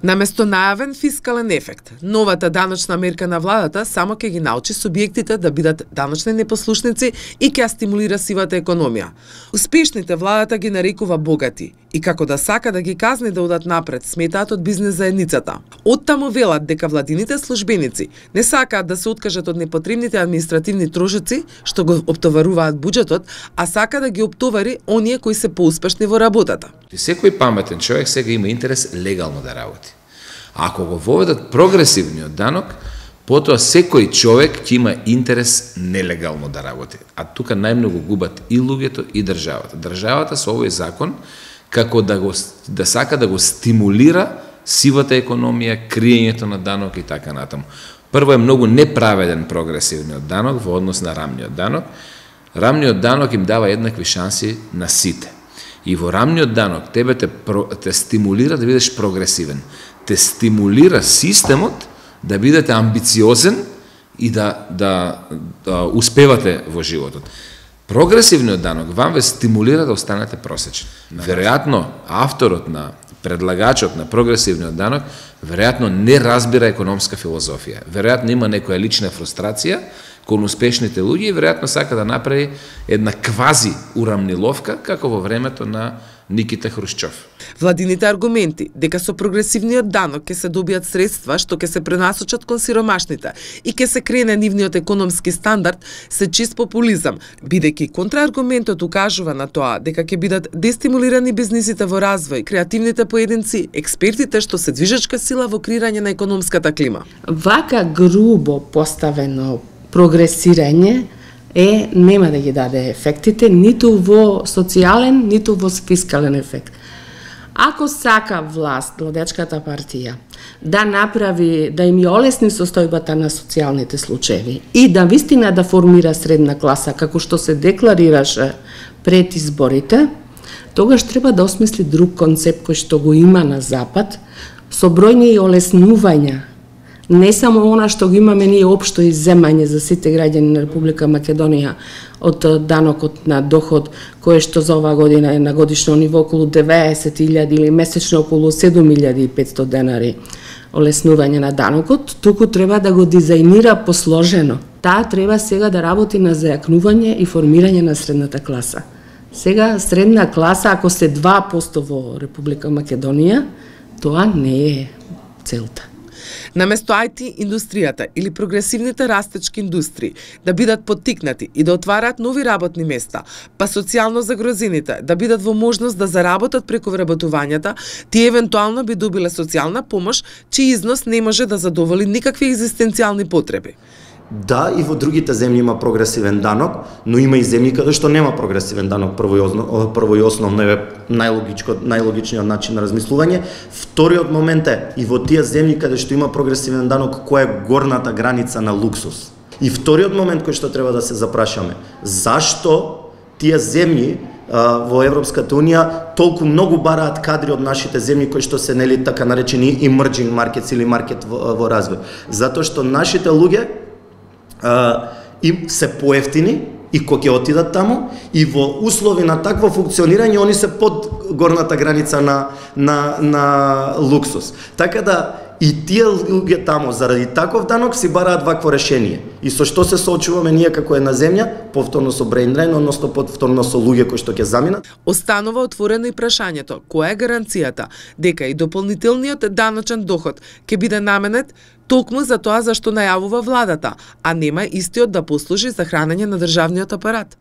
Наместо најавен фискален ефект, новата даночна мерка на владата само ќе ги научи субјектите да бидат даночни непослушници и ќе стимулира сивата економија. Успешните владата ги нарекува богати и како да сака да ги казни да одат напред, сметаат од бизнес заедницата. Оттаму велат дека владините службеници не сакаат да се откажат од непотребните административни трошоци што го оптоваруваат буџетот, а сака да ги оптовари оние кои се поуспешни во работата. Секој паметен човек сега има интерес легално да работи. Ако го воведат прогресивниот данок, потоа секој човек ќе има интерес нелегално да работи. А тука најмногу губат и луѓето и државата. Државата со овој закон како да сака да го стимулира сивата економија, криењето на данок и така натаму. Прво е многу неправеден прогресивниот данок во однос на рамниот данок. Рамниот данок им дава еднакви шанси на сите. И во рамниот данок тебе те стимулира да бидеш прогресивен. Те стимулира системот да бидете амбициозен и да успевате во животот. Прогресивниот данок вам ве стимулира да останете просечни. Веројатно, авторот на предлагачот на прогресивниот данок веројатно не разбира економска филозофија. Веројатно има некоја лична фрустрација кон успешните луѓе и веројатно сака да направи една квази урамниловка како во времето на Никита Хрушчов. Владините аргументи дека со прогресивниот данок ќе се добијат средства што ќе се пренасочат кон сиромашните и ќе се крене нивниот економски стандард се чист популизам, бидејќи контрааргументот укажува на тоа дека ќе бидат дестимулирани бизнисите во развој, креативните поединци, експертите што се движечка сила во креирање на економската клима. Вака грубо поставено прогресирање нема да ги даде ефектите ниту во социјален, ниту во фискален ефект. Ако сака власт, владечката партија, да направи, да им ја олесни состојбата на социјалните случаи и да вистина да формира средна класа, како што се декларираше пред изборите, тогаш треба да осмисли друг концепт кој што го има на Запад, со бројни и олеснувања. Не само она што го имаме ние општо изземање за сите граѓани на Република Македонија од данокот на доход, кое што за оваа година е на годишно ниво околу 90.000 или месечно околу 7.500 денари олеснување на данокот, туку треба да го дизајнира посложено. Таа треба сега да работи на зајакнување и формирање на средната класа. Сега средна класа, ако се 2% во Република Македонија, тоа не е целта. Наместо IT индустријата или прогресивните растечки индустрии да бидат поттикнати и да отвараат нови работни места, па социјално загрозените да бидат во можност да заработат преку вработувањата, тие евентуално би добиле социјална помош, чиј износ не може да задоволи никакви екзистенцијални потреби. Да, и во другите земји има прогресивен данок, но има и земји каде што нема прогресивен данок, прво и основно е најлогичниот начин на размислување. Вториот момент е и во тие земји каде што има прогресивен данок, која е горната граница на луксус. И вториот момент кој што треба да се запрашаме, зашто тие земји во Европската Унија толку многу бараат кадри од нашите земји кои што се нели така наречени emerging markets или маркет во развој. Затоа што нашите луѓе им се поевтини и кога ќе отидат таму и во услови на такво функционирање они се под горната граница на луксус. Така да и тие луѓе таму заради таков данок си бараат вакво решение. И со што се соочуваме ние како една земја, повторно со brain drain, односно повторно со луѓе кои што ќе заминат. Останува отворено и прашањето, која е гаранцијата дека и дополнителниот даночен доход ќе биде наменет токму за тоа за што најавува владата, а нема истиот да послужи за хранење на државниот апарат.